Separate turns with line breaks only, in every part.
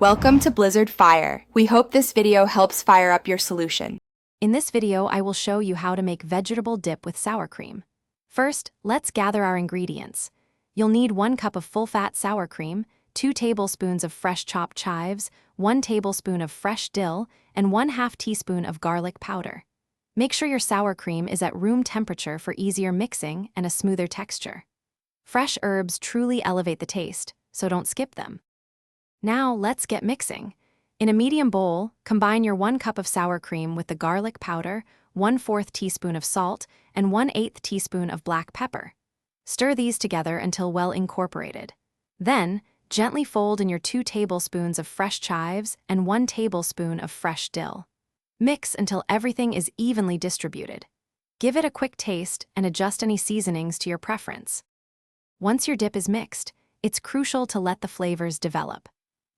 Welcome to Blizzard Fire. We hope this video helps fire up your solution.
In this video, I will show you how to make vegetable dip with sour cream. First, let's gather our ingredients. You'll need 1 cup of full-fat sour cream, 2 tablespoons of fresh chopped chives, 1 tablespoon of fresh dill, and 1/2 teaspoon of garlic powder. Make sure your sour cream is at room temperature for easier mixing and a smoother texture. Fresh herbs truly elevate the taste, so don't skip them. Now, let's get mixing. In a medium bowl, combine your 1 cup of sour cream with the garlic powder, 1/4 teaspoon of salt, and 1/8 teaspoon of black pepper. Stir these together until well incorporated. Then, gently fold in your 2 tablespoons of fresh chives and 1 tablespoon of fresh dill. Mix until everything is evenly distributed. Give it a quick taste and adjust any seasonings to your preference. Once your dip is mixed, it's crucial to let the flavors develop.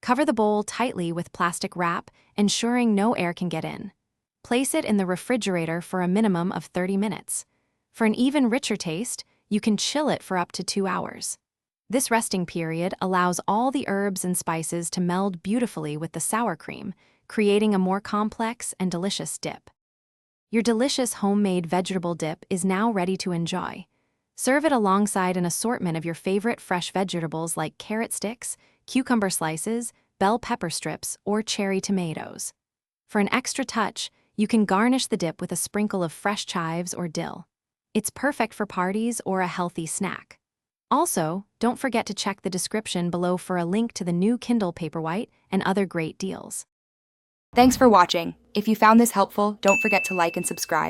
Cover the bowl tightly with plastic wrap, ensuring no air can get in. Place it in the refrigerator for a minimum of 30 minutes. For an even richer taste, you can chill it for up to 2 hours. This resting period allows all the herbs and spices to meld beautifully with the sour cream, creating a more complex and delicious dip. Your delicious homemade vegetable dip is now ready to enjoy. Serve it alongside an assortment of your favorite fresh vegetables like carrot sticks, cucumber slices, bell pepper strips, or cherry tomatoes. For an extra touch, you can garnish the dip with a sprinkle of fresh chives or dill. It's perfect for parties or a healthy snack. Also, don't forget to check the description below for a link to the new Kindle Paperwhite and other great deals.
Thanks for watching. If you found this helpful, don't forget to like and subscribe.